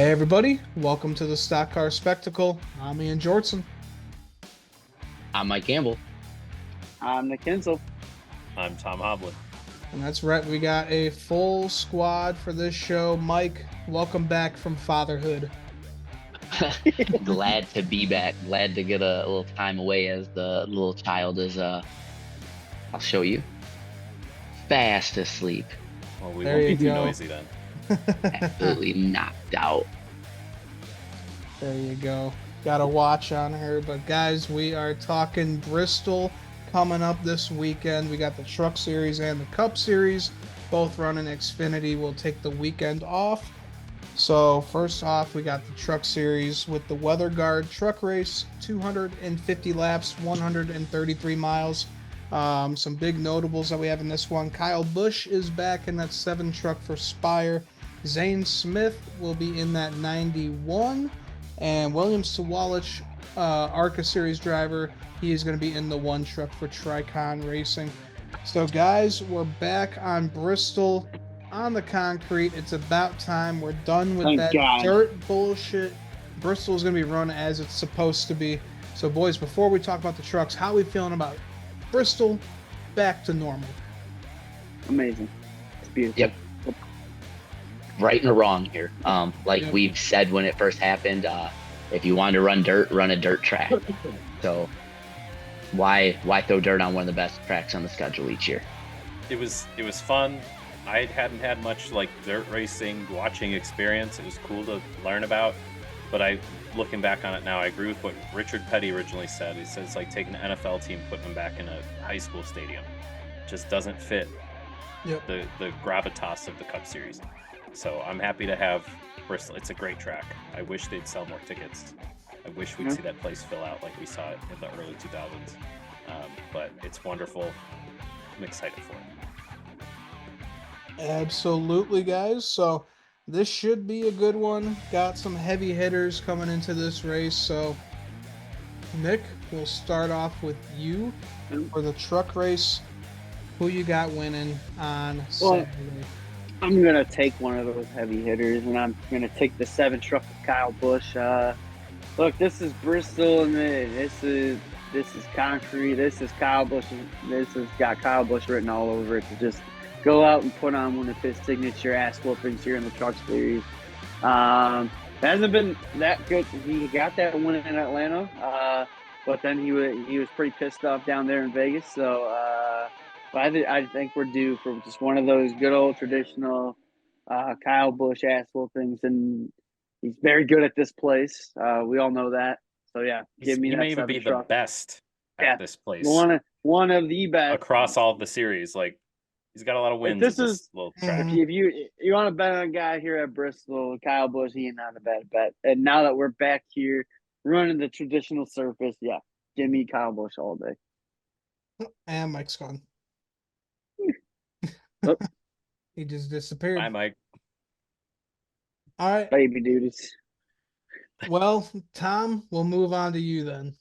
Hey everybody, welcome to the Stock Car Spectacle. I'm Ian Jortson. I'm Mike Campbell. I'm the Kinsel. I'm Tom Hoblin. And that's right, we got a full squad for this show. Mike, welcome back from fatherhood. Glad to be back. Glad to get a little time away as the little child is I'll show you. Fast asleep. Well, we There won't you be too go. noisy then. Absolutely knocked out. There you go. Got a watch on her. But guys, we are talking Bristol coming up this weekend. We got the Truck Series and the Cup Series, both running Xfinity. We'll take the weekend off. So first off, we got the Truck Series with the Weather Guard Truck Race, 250 laps, 133 miles. Some big notables that we have in this one. Kyle Busch is back in that 7 truck for Spire. Zane Smith will be in that 91. And William Sawalich, ARCA Series driver, he is going to be in the 1 truck for Tricon Racing. So guys, we're back on Bristol on the concrete. It's about time. We're done with that dirt bullshit. Bristol is going to be run as it's supposed to be. So boys, before we talk about the trucks, how are we feeling about Bristol back to normal? Amazing. It's beautiful. Yep. Right and wrong here. We've said when it first happened, if you want to run dirt, run a dirt track. So why throw dirt on one of the best tracks on the schedule each year? It was fun. I hadn't had much like dirt racing watching experience. It was cool to learn about, but looking back on it now, I agree with what Richard Petty originally said. He said it's like taking an NFL team, putting them back in a high school stadium. It just doesn't fit the gravitas of the Cup Series. So I'm happy to have Bristol. It's a great track. I wish they'd sell more tickets. I wish we'd see that place fill out like we saw it in the early 2000s. But it's wonderful. I'm excited for it. Absolutely, guys. So this should be a good one. Got some heavy hitters coming into this race. So Nick, we'll start off with you for the truck race. Who you got winning on Saturday? I'm going to take one of those heavy hitters, and I'm going to take the 7 truck with Kyle Busch. Look, this is Bristol, and this is concrete. This is Kyle Busch. This has got Kyle Busch written all over it to just go out and put on one of his signature ass whoopings here in the Truck Series. Hasn't been that good. He got that win in Atlanta, but then he was pretty pissed off down there in Vegas. So I think we're due for just one of those good old traditional Kyle Busch ass whoopings, and he's very good at this place. We all know that. So yeah, give me that. He may even be truck. The best at this place. One of the best across all of the series. Like he's got a lot of wins. This little track. If you want to bet on a guy here at Bristol, Kyle Busch, he ain't not a bad bet. And now that we're back here running the traditional surface, yeah, give me Kyle Busch all day. And Mike's gone. Oh. He just disappeared. Bye, Mike. All right. Baby duties. Well, Tom, we'll move on to you then.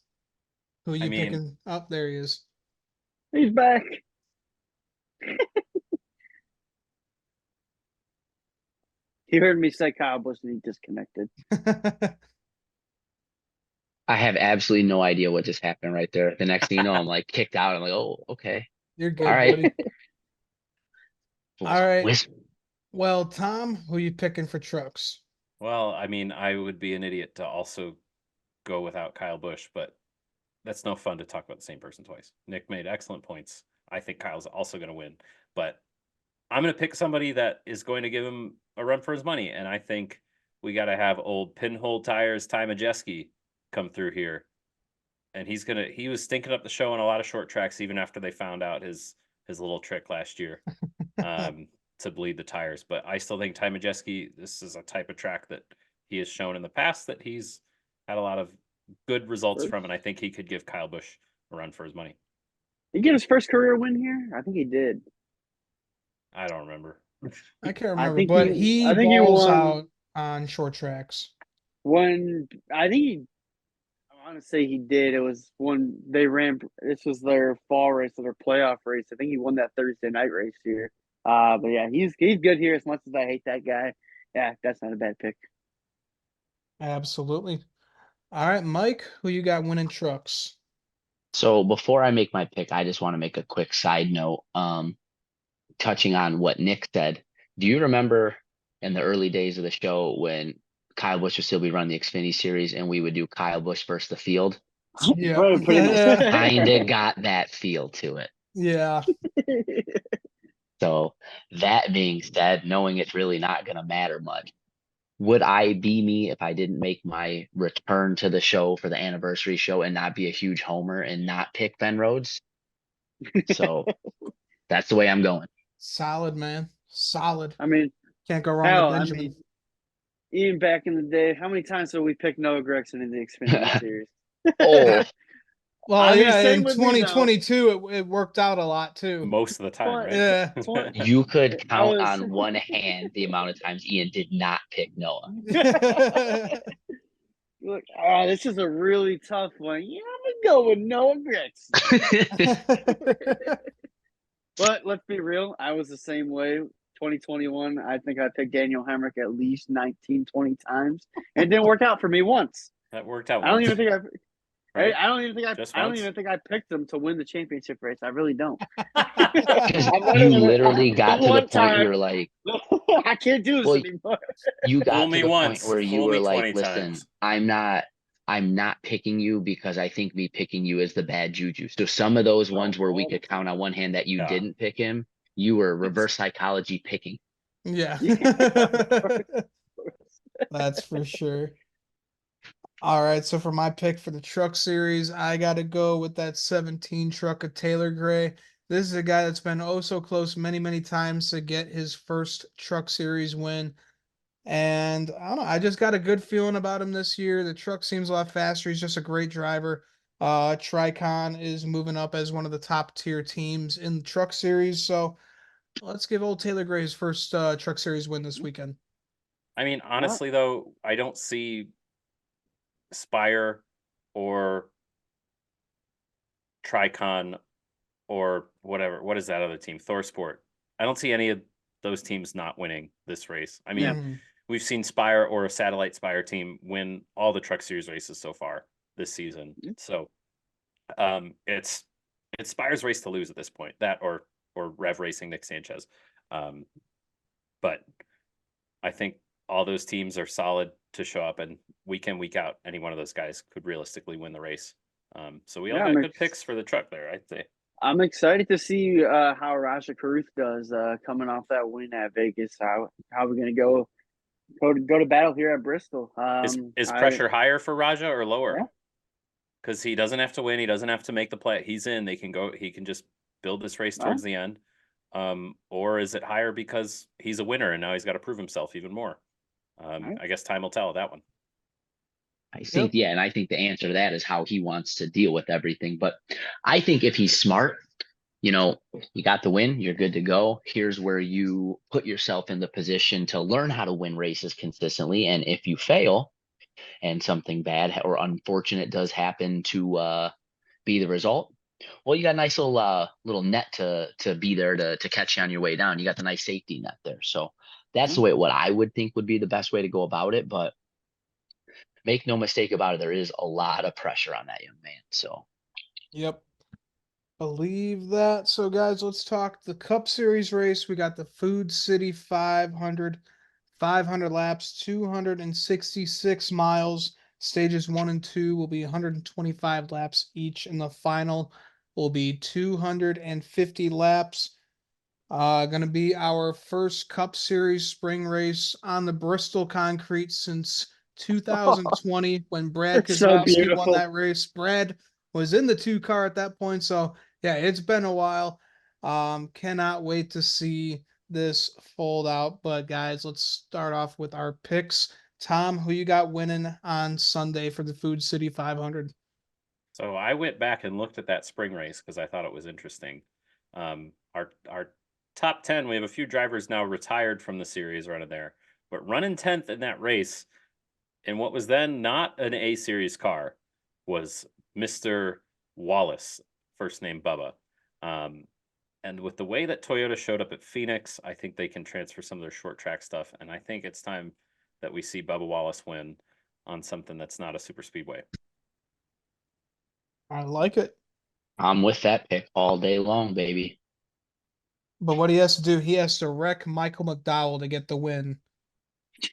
Who are you picking? Oh, there he is. He's back. He heard me say Kyle Busch and he disconnected. I have absolutely no idea what just happened right there. The next thing you know, I'm like kicked out. I'm like, oh, okay. You're good, all right. buddy. All right. Well, Tom, who are you picking for trucks? Well, I would be an idiot to also go without Kyle Busch, but that's no fun to talk about the same person twice. Nick made excellent points. I think Kyle's also going to win, but I'm going to pick somebody that is going to give him a run for his money, and I think we got to have old pinhole tires Ty Majeski come through here, and he was stinking up the show on a lot of short tracks even after they found out his little trick last year to bleed the tires. But I still think Ty Majeski, this is a type of track that he has shown in the past that he's had a lot of good results from, and I think he could give Kyle Busch a run for his money. Did he get his first career win here? I think he did. I don't remember. I can't remember, but he balls out on short tracks. I want to say he did. It was when they ran. This was their fall race or their playoff race. I think he won that Thursday night race here. But yeah, he's good here. As much as I hate that guy, yeah, that's not a bad pick. Absolutely. All right, Mike, who you got winning trucks? So before I make my pick, I just want to make a quick side note, touching on what Nick said. Do you remember in the early days of the show when Kyle Busch would still be running the Xfinity series and we would do Kyle Busch versus the field? Yeah. Bro, pretty much. Kinda got that feel to it. Yeah. So that being said, knowing it's really not gonna matter much, would I be me if I didn't make my return to the show for the anniversary show and not be a huge homer and not pick Ben Rhodes? So that's the way I'm going. Solid, man. Solid. I mean, Can't go wrong with hell, I Benjamin. mean, even back in the day, how many times have we picked Noah Gregson in the Xfinity series? Oh, Well, I mean, yeah, same in with me, though. 2022, it worked out a lot too. Most of the time, right? Yeah. you could I count was- on one hand the amount of times Ian did not pick Noah. Look, oh, this is a really tough one. Yeah, I'm gonna go with Noah Gregson. But let's be real, I was the same way. 2021, I think I picked Daniel Hemrick at least 19, 20 times. And it didn't work out for me once. That worked out I don't once, even think right? I don't even think Just I don't once? even think I picked him to win the championship race. I really don't. Because I'm you literally got to the one point where time. you're like, I can't do this well, anymore. you got Fool to me the point once, where you fool were me like, 20 listen, times. I'm not picking you because I think me picking you is the bad juju. So some of those ones where we could count on one hand that you Yeah. didn't pick him, you were reverse psychology picking. Yeah. Yeah. That's for sure. All right, so for my pick for the truck series, I got to go with that 17 truck of Taylor Gray. This is a guy that's been oh so close many, many times to get his first truck series win. And I don't know, I just got a good feeling about him this year. The truck seems a lot faster. He's just a great driver. Tricon is moving up as one of the top tier teams in the truck series. So let's give old Taylor Gray his first truck series win this weekend. I mean, honestly, though, I don't see Spire or Tricon or whatever. What is that other team? Thorsport. I don't see any of those teams not winning this race. I mean, Mhm. we've seen Spire or a satellite Spire team win all the Truck Series races so far this season. So it's Spire's race to lose at this point. That or Rev Racing Nick Sanchez. But I think all those teams are solid to show up, and week in, week out, any one of those guys could realistically win the race. So we all got good picks for the truck there, I'd say. I'm excited to see how Raja Karuth does coming off that win at Vegas. How we're gonna go to battle here at Bristol. Is pressure higher for Raja or lower? Yeah. Because he doesn't have to win, he doesn't have to make the play. He's in. He can just build this race towards the end. Or is it higher because he's a winner and now he's got to prove himself even more? I guess time will tell that one. I think, yeah, and I think the answer to that is how he wants to deal with everything. But I think if he's smart, you got the win, you're good to go. Here's where you put yourself in the position to learn how to win races consistently. And if you fail and something bad or unfortunate does happen to be the result, well, you got a nice little net to be there to catch you on your way down. You got the nice safety net there. So that's the way what I would think would be the best way to go about it. But make no mistake about it, there is a lot of pressure on that young man. So, Yep. Believe that. So, guys, let's talk the Cup Series race. We got the Food City 500, 500 laps, 266 miles. Stages 1 and 2 will be 125 laps each, and the final will be 250 laps. Going to be our first Cup Series spring race on the Bristol concrete since 2020 when Brad It's so Keselowski won beautiful. that race. Brad was in the 2 car at that point, so yeah, it's been a while. Cannot wait to see this fold out. But guys, let's start off with our picks. Tom, who you got winning on Sunday for the Food City 500? So I went back and looked at that spring race because I thought it was interesting. Our top 10, we have a few drivers now retired from the series running there, but running 10th in that race in what was then not an A series car was Mr. Wallace, first name Bubba. And with the way that Toyota showed up at Phoenix, I think they can transfer some of their short track stuff. And I think it's time that we see Bubba Wallace win. on something that's not a super speedway. I like it. I'm with that pick all day long, baby. But what he has to do, he has to wreck Michael McDowell to get the win.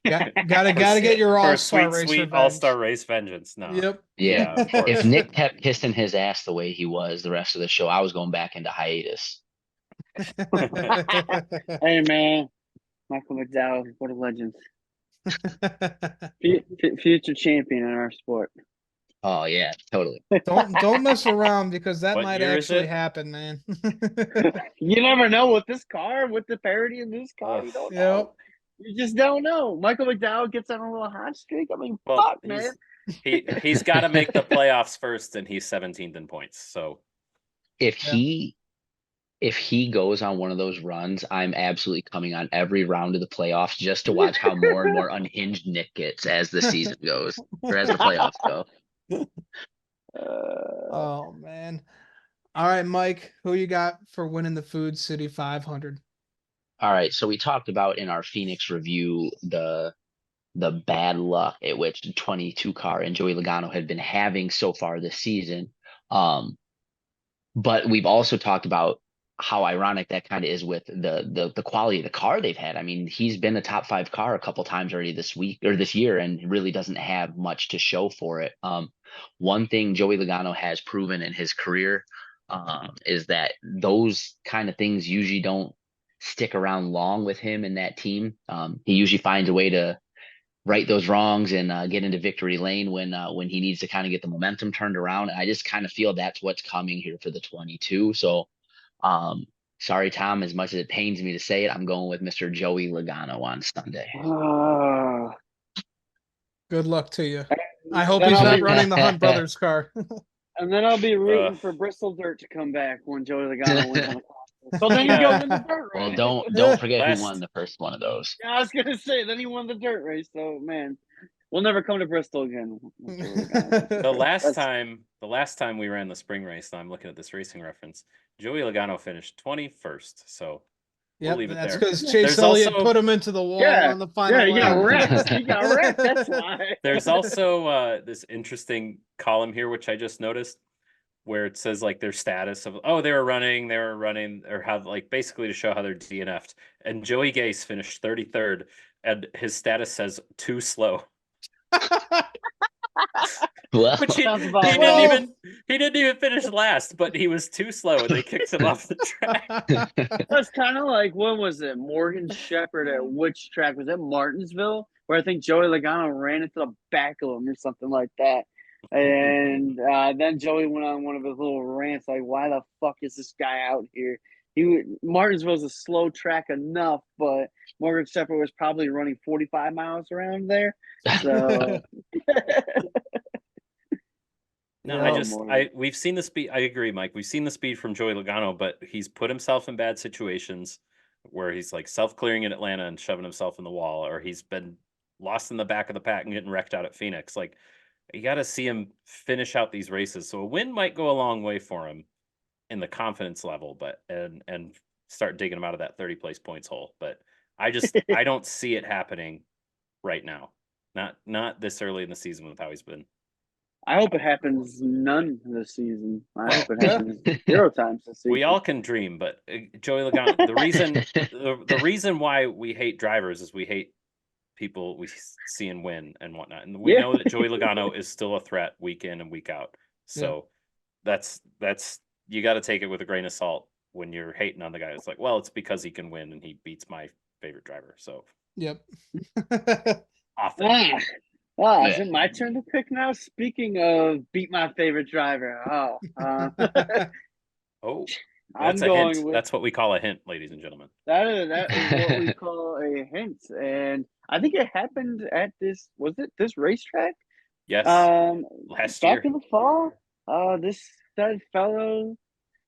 Gotta get your For all-star sweet, race sweet revenge. all-star race vengeance. No. Yep. Yeah. Of course. If Nick kept kissing his ass the way he was the rest of the show, I was going back into hiatus. Hey, man. Michael McDowell, what a legend. Future champion in our sport. Oh yeah, totally. Don't mess around because that What might year is actually it? happen, man. You never know with this car, with the parity in this car. You don't know. Yep. You just don't know. Michael McDowell gets on a little hot streak. I mean, Well, fuck, man. he's got to make the playoffs first, and he's 17th in points. So If Yeah. he goes on one of those runs, I'm absolutely coming on every round of the playoffs just to watch how more and more unhinged Nick gets as the season goes or as the playoffs go. Oh man. All right, Mike, who you got for winning the Food City 500? All right, so we talked about in our Phoenix review the bad luck at which the 22 car and Joey Logano had been having so far this season. But we've also talked about how ironic that kind of is with the quality of the car they've had. I mean, he's been a top 5 car a couple times already this week or this year and really doesn't have much to show for it. One thing Joey Logano has proven in his career is that those kind of things usually don't stick around long with him and that team. He usually finds a way to right those wrongs and get into victory lane when he needs to kind of get the momentum turned around. And I just kind of feel that's what's coming here for the 22. So sorry, Tom, as much as it pains me to say it, I'm going with Mr. Joey Logano on Sunday. Good luck to you. I hope Then he's I'll not be- running the Hunt Brothers car. And then I'll be rooting for Bristol Dirt to come back when Joey Logano wins on the class. So then he Yeah. goes in the dirt Well, race. don't forget who Last- won the first one of those. Yeah, I was gonna say then he won the dirt race. So man, we'll never come to Bristol again. the last time we ran the spring race, and I'm looking at this racing reference, Joey Logano finished 21st. So we'll Yep, leave it that's there. because Chase There's Elliott also- put him into the wall Yeah, on the final he got lap. wrecked. He got wrecked. That's why. There's also this interesting column here, which I just noticed, where it says like their status of they were running, or how like basically to show how they're DNF'd. And Joey Gase finished 33rd, and his status says too slow. Well, Which he Well- didn't even finish last, but he was too slow and they kicked him off the track. That's kind of like when was it? Morgan Shepherd at which track was it? Martinsville, where I think Joey Logano ran into the back of him or something like that. And then Joey went on one of his little rants, like, "Why the fuck is this guy out here?" Martinsville's a slow track enough, but Morgan Shepherd was probably running 45 miles around there. So No, Yeah. we've seen the speed. I agree, Mike. We've seen the speed from Joey Logano, but he's put himself in bad situations where he's like self-clearing in Atlanta and shoving himself in the wall, or he's been lost in the back of the pack and getting wrecked out at Phoenix. Like, you got to see him finish out these races. So a win might go a long way for him in the confidence level, but and start digging him out of that 30 place points hole. But I don't see it happening right now. Not this early in the season with how he's been. I hope it happens none this season. I hope it happens 0 times this season. We all can dream, but Joey Logano, the reason why we hate drivers is we hate people we see and win and whatnot. And we know that Joey Logano is still a threat week in and week out. So that's you got to take it with a grain of salt when you're hating on the guy. It's like, well, it's because he can win and he beats my favorite driver. So Yep. often. Is it my turn to pick now? Speaking of beat my favorite driver. Oh, I'm that's a going hint. with That's what we call a hint, ladies and gentlemen. that is what we call a hint. And I think it happened at this racetrack? Yes. Last Back year. in the fall. This said fellow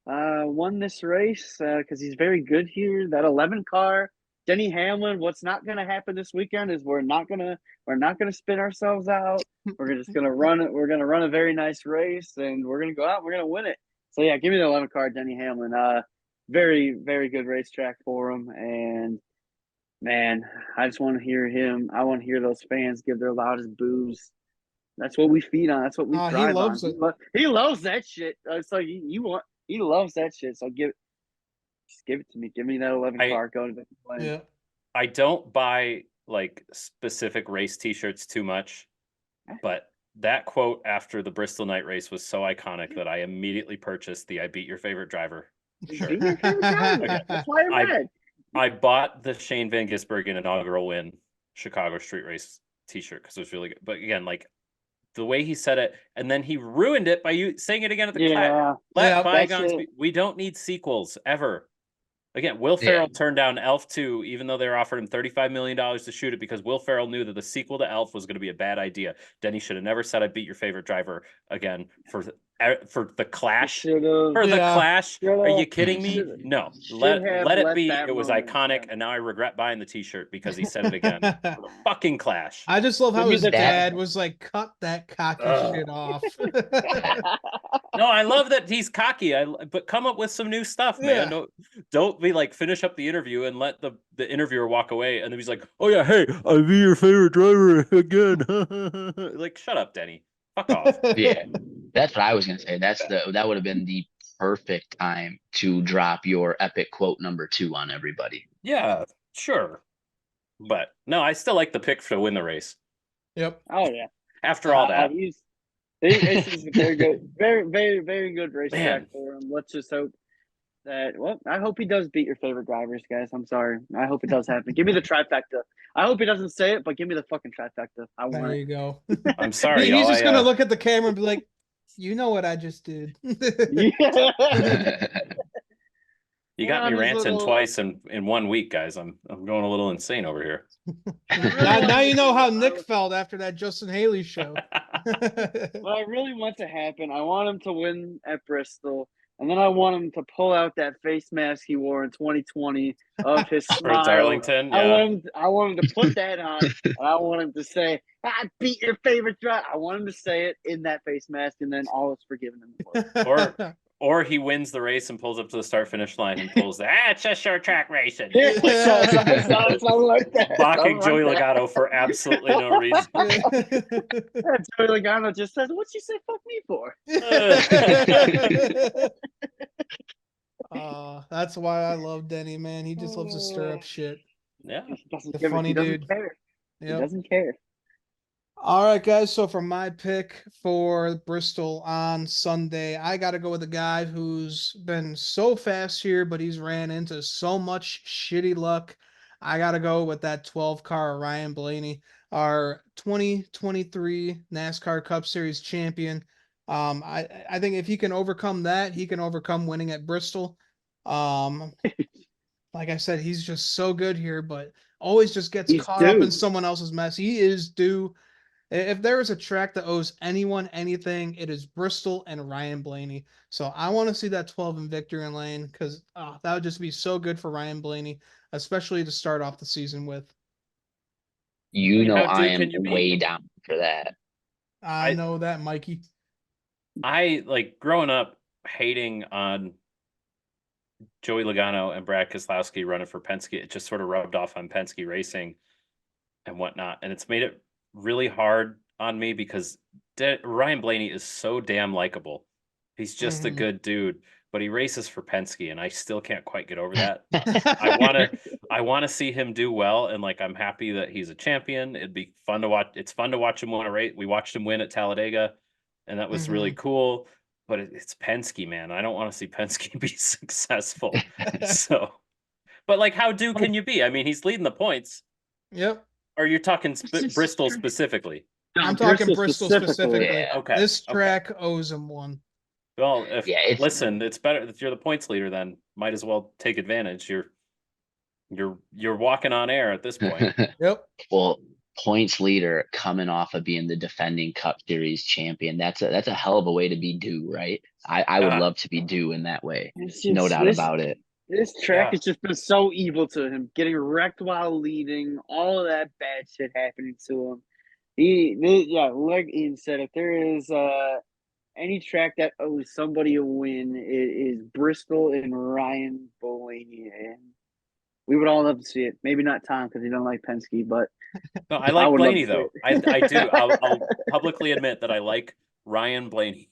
won this race because he's very good here. That 11 car, Denny Hamlin. What's not going to happen this weekend is we're not gonna spin ourselves out. We're just gonna run it. We're gonna run a very nice race, and we're gonna go out. And we're gonna win it. So yeah, give me the 11 car, Denny Hamlin. Very very good racetrack for him, and man, I just want to hear him. I want to hear those fans give their loudest boos That's what we feed on. That's what we He thrive loves on. it. He loves that shit. It's like he loves that shit. So just give it to me. Give me that 11 car. Go to the plane. Yeah. I don't buy like specific race T-shirts too much, but that quote after the Bristol night race was so iconic that I immediately purchased the "I beat your favorite driver" shirt. Beat your favorite driver. That's why I'm mad. I bought the Shane Van Gisbergen inaugural win Chicago street race T-shirt because it was really good. But again, like the way he said it, and then he ruined it by you saying it again at the clap. Let bygones be. We don't need sequels ever. Again, Will Ferrell turned down Elf 2, even though they were offering him $35 million to shoot it because Will Ferrell knew that the sequel to Elf was going to be a bad idea. Denny should have never said, "I beat your favorite driver" again for the Clash. For the Clash. Are you kidding me? No. Let it be. It was iconic, and now I regret buying the T-shirt because he said it again. For the fucking Clash. I just love how his dad was like, "Cut that cocky shit off." No, I love that he's cocky. But come up with some new stuff, man. Don't be like finish up the interview and let the interviewer walk away, and then he's like, "Oh yeah, hey, I'll be your favorite driver again." Like, shut up, Denny. Fuck off. Yeah, that's what I was gonna say. That would have been the perfect time to drop your epic quote number 2 on everybody. Yeah, sure. But no, I still like the pick to win the race. Yep. Oh yeah. After all that. This is a very good, very, very, very good racetrack for him. Let's just hope that. Well, I hope he does beat your favorite drivers, guys. I'm sorry. I hope it does happen. Give me the trifecta. I hope he doesn't say it, but give me the fucking trifecta. I want it. There you go. I'm sorry. He's just gonna look at the camera and be like, "You know what I just did." You got me ranting twice in 1 week, guys. I'm going a little insane over here. now you know how Nick felt after that Justin Haley show. What I really want to happen, I want him to win at Bristol, and then I want him to pull out that face mask he wore in 2020 of his smile. For Darlington, I want him to put that on, and I want him to say, "I beat your favorite driver." I want him to say it in that face mask, and then all is forgiven in the world. Or he wins the race and pulls up to the start-finish line and pulls it's just short track racing. Something like that. Mocking Joey Logano for absolutely no reason. Joey Logano just says, "What'd you say fuck me for?" That's why I love Denny, man. He just loves to stir up shit. Yeah. He's a funny dude. He doesn't care. All right, guys. So for my pick for Bristol on Sunday, I got to go with a guy who's been so fast here, but he's ran into so much shitty luck. I got to go with that 12 car Ryan Blaney, our 2023 NASCAR Cup Series champion. I think if he can overcome that, he can overcome winning at Bristol. Like I said, he's just so good here, but always just gets caught up in someone else's mess. He is due. If there is a track that owes anyone anything, it is Bristol and Ryan Blaney. So I want to see that 12 in victory lane because that would just be so good for Ryan Blaney, especially to start off the season with. I am way down for that. I know that, Mikey. I like growing up hating on Joey Logano and Brad Keselowski running for Penske. It just sort of rubbed off on Penske racing and whatnot. And it's made it really hard on me because Ryan Blaney is so damn likable. He's just a good dude, but he races for Penske, and I still can't quite get over that. I want to see him do well, and like I'm happy that he's a champion. It'd be fun to watch. It's fun to watch him win a race. We watched him win at Talladega, and that was really cool. But it's Penske, man. I don't want to see Penske be successful. So, but like, how due can you be? I mean, he's leading the points. Yep. Or you're talking Bristol specifically? I'm talking Bristol specifically. Yeah. Okay. This track owes him one. Well, listen, it's better if you're the points leader, then might as well take advantage. You're walking on air at this point. Yep. Well, points leader coming off of being the defending Cup Series champion. That's a hell of a way to be due, right? I would love to be due in that way. No doubt about it. This track has just been so evil to him, getting wrecked while leading, all of that bad shit happening to him. Like Ian said, if there is any track that owes somebody a win, it is Bristol and Ryan Blaney. And We would all love to see it. Maybe not Tom because he don't like Penske, but No, I like would love Blaney to see though. it. I do. I'll publicly admit that I like Ryan Blaney.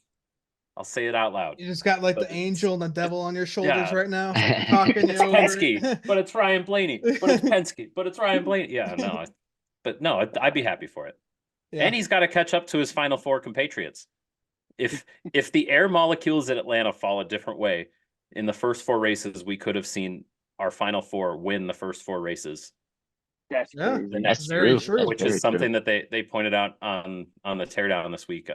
I'll say it out loud. You just got like But the angel and the devil on your shoulders yeah. right now, talking you It's over Penske, it. but it's Ryan Blaney. But it's Penske, but it's Ryan Blaney. Yeah, no. But no, I'd be happy for it. Yeah. And he's got to catch up to his Final Four compatriots. If the air molecules at Atlanta fall a different way, in the first 4 races, we could have seen our Final Four win the first 4 races. That's Yeah. crazy. That's Very true. true. That's Which very is something true. that they pointed out on the teardown this week,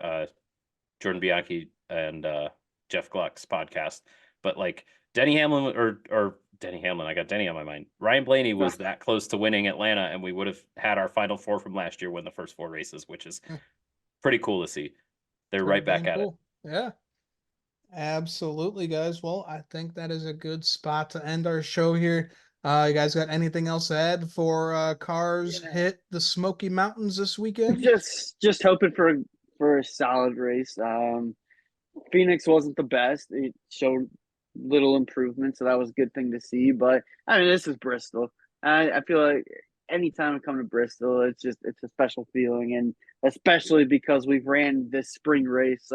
Jordan Bianchi and Jeff Gluck's podcast. But like Denny Hamlin or Denny Hamlin, I got Denny on my mind. Ryan Blaney was that close to winning Atlanta, and we would have had our Final Four from last year win the first 4 races, which is pretty cool to see. They're right back at it. Yeah. Absolutely, guys. Well, I think that is a good spot to end our show here. You guys got anything else to add for cars hit the Smoky Mountains this weekend? Just hoping for a solid race. Phoenix wasn't the best. It showed little improvement, so that was a good thing to see. But I mean, this is Bristol. I feel like anytime I come to Bristol, it's a special feeling, and especially because we've ran this spring race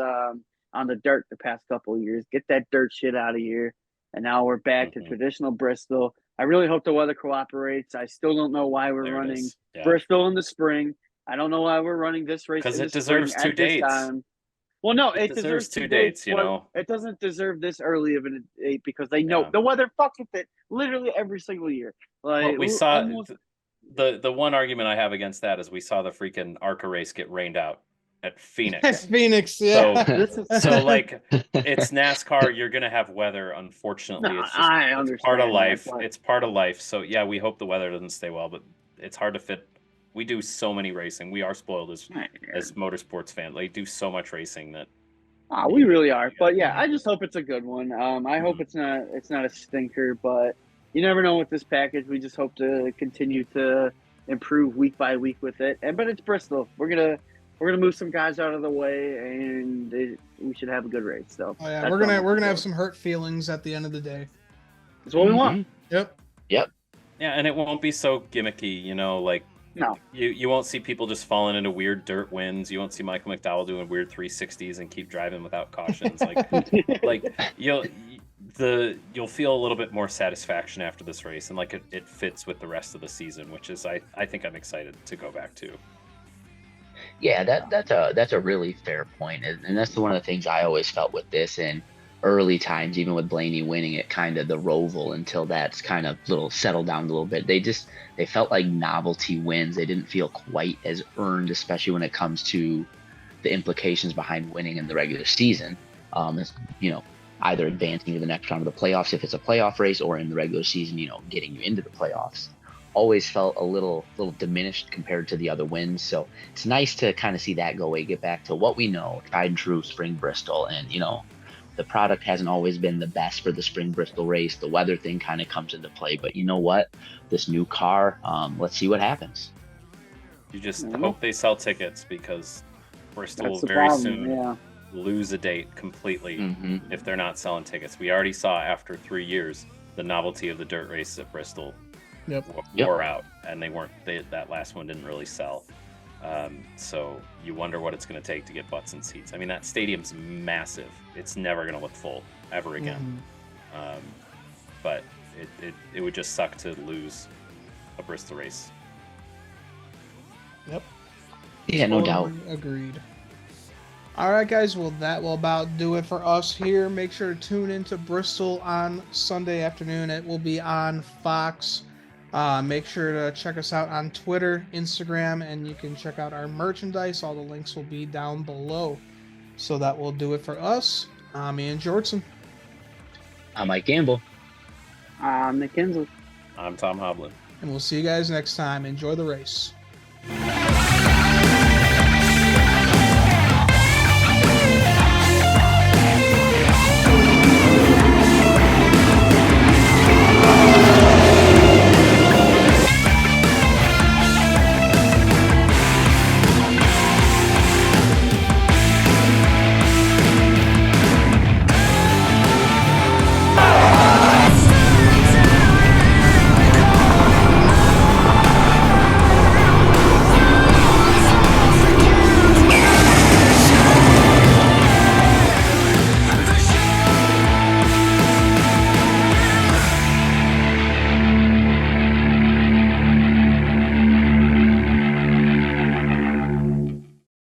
on the dirt the past couple of years. Get that dirt shit out of here, and now we're back to traditional Bristol. I really hope the weather cooperates. I still don't know why we're running Bristol in the spring. I don't know why we're running this race because it deserves 2 dates. Well, no, it deserves 2 dates. You know, it doesn't deserve this early of a date because they know the weather fucks with it literally every single year. Like well, we saw the one argument I have against that is we saw the freaking ARCA race get rained out at Phoenix. Phoenix, yeah. So like it's NASCAR. You're gonna have weather. Unfortunately, No, it's part of life. It's part of life. So yeah, we hope the weather doesn't stay well, but it's hard to fit. We do so many racing. We are spoiled as motorsports fans. They do so much racing that. We really are. But yeah, I just hope it's a good one. I hope it's not a stinker, but you never know with this package. We just hope to continue to improve week by week with it. But it's Bristol. We're gonna move some guys out of the way, and we should have a good race. So we're gonna have some hurt feelings at the end of the day. That's what we want. Yep. Yeah, and it won't be so gimmicky, you know, like. No. You won't see people just falling into weird dirt wins. You won't see Michael McDowell doing weird 360s and keep driving without cautions. Like you'll feel a little bit more satisfaction after this race, and like it fits with the rest of the season, which is I think I'm excited to go back to. Yeah, that's a really fair point, and that's one of the things I always felt with this and early times, even with Blaney winning it, kind of the Roval until that's kind of little settled down a little bit. They felt like novelty wins. They didn't feel quite as earned, especially when it comes to the implications behind winning in the regular season. As, you know, either advancing to the next round of the playoffs if it's a playoff race, or in the regular season, you know, getting you into the playoffs. Always felt a little diminished compared to the other wins. So it's nice to kind of see that go away, get back to what we know, tried and true spring Bristol, and you know. The product hasn't always been the best for the spring Bristol race. The weather thing kind of comes into play, but you know what? This new car, let's see what happens. You just hope they sell tickets, because Bristol will very soon lose a date completely if they're not selling tickets. We already saw after 3 years the novelty of the dirt races at Bristol wore out, and that last one didn't really sell. So you wonder what it's going to take to get butts in seats. I mean, that stadium's massive. It's never going to look full ever again. But it would just suck to lose a Bristol race. Yep. Yeah, no doubt. Agreed. All right, guys. Well, that will about do it for us here. Make sure to tune into Bristol on Sunday afternoon. It will be on Fox. Make sure to check us out on Twitter, Instagram, and you can check out our merchandise. All the links will be down below. So that will do it for us. I'm Ian Jortson. I'm Mike Gamble. I'm Nick Kinsley. I'm Tom Hoblin. And we'll see you guys next time. Enjoy the race.